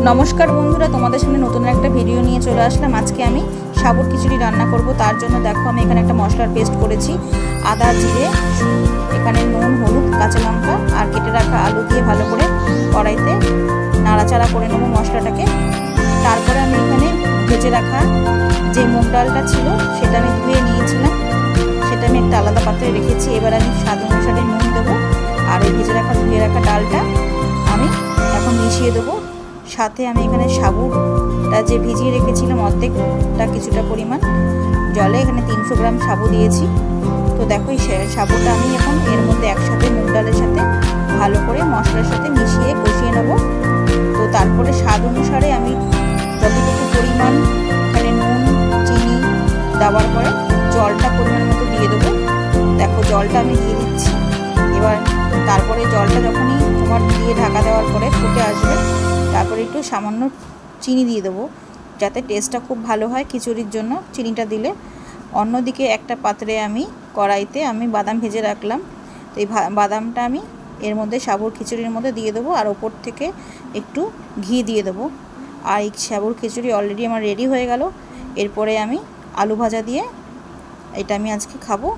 नमस्कार बंधुरा तुम्हारे सामने नतून एक भिडियो निये चले आसलाम। आज के आमी साबुर खिचुड़ी रान्ना करब। तार जोन्नो देखो आमी एखाने एकटा मशलार पेस्ट करेছি, आदा जिरे एखाने नुन हलुद काँचा लंका और केटे राखा आलू दिए भालो करे कड़ाईते नाड़ाचाड़ा करे नेब मशलाटाके। तारपरे आमी एखाने भेजे राखा जे मुग डालटा छिलो सेटा आमी धुए निয়েছিলাম, सेटा आमी एकटा आलादा पात्रे रेखेছি। एबार आमी स्वाद अनुसारे नुन देব और এই भेजे राखा धुए राखा डालटा आमी এখন মিশিয়ে দেব। साथे आमी एखाने साबुटा जे भिजिए रेखेছিলাম অর্ধেকটা কিছুটা পরিমাণ জলে এখানে 300 গ্রাম সাবু দিয়েছি। তো দেখো এই সাবুটা আমি এখন এর মধ্যে একসাথে মুগ ডালের সাথে ভালো করে মশলার সাথে মিশিয়ে কষিয়ে নেব। তো তারপরে স্বাদ অনুসারে আমি যতটুকু পরিমাণ এখানে নুন চিনি দেওয়ার পরে জলটা পরিমাণ মতো দিয়ে দেবো। দেখো জলটা আমি দিয়ে দিচ্ছি। এবার তারপরে জলটা যখনই তোমার দিয়ে ঢাকা দেওয়ার পরে ফুটে আসবে তারপরে একটু সামান্য চিনি দিয়ে দেবো যাতে টেস্টটা খুব ভালো হয় খিচুড়ির জন্য চিনিটা দিলে। অন্যদিকে একটা পাত্রে আমি কড়াইতে আমি বাদাম ভেজে রাখলাম। তো এই বাদামটা আমি এর মধ্যে সাবুর খিচুড়ির মধ্যে দিয়ে দেবো আর ওপর থেকে একটু ঘি দিয়ে দেবো। আর এই সাবুর খিচুড়ি অলরেডি আমার রেডি হয়ে গেল। এরপরে আমি আলু ভাজা দিয়ে এটা আমি আজকে খাবো।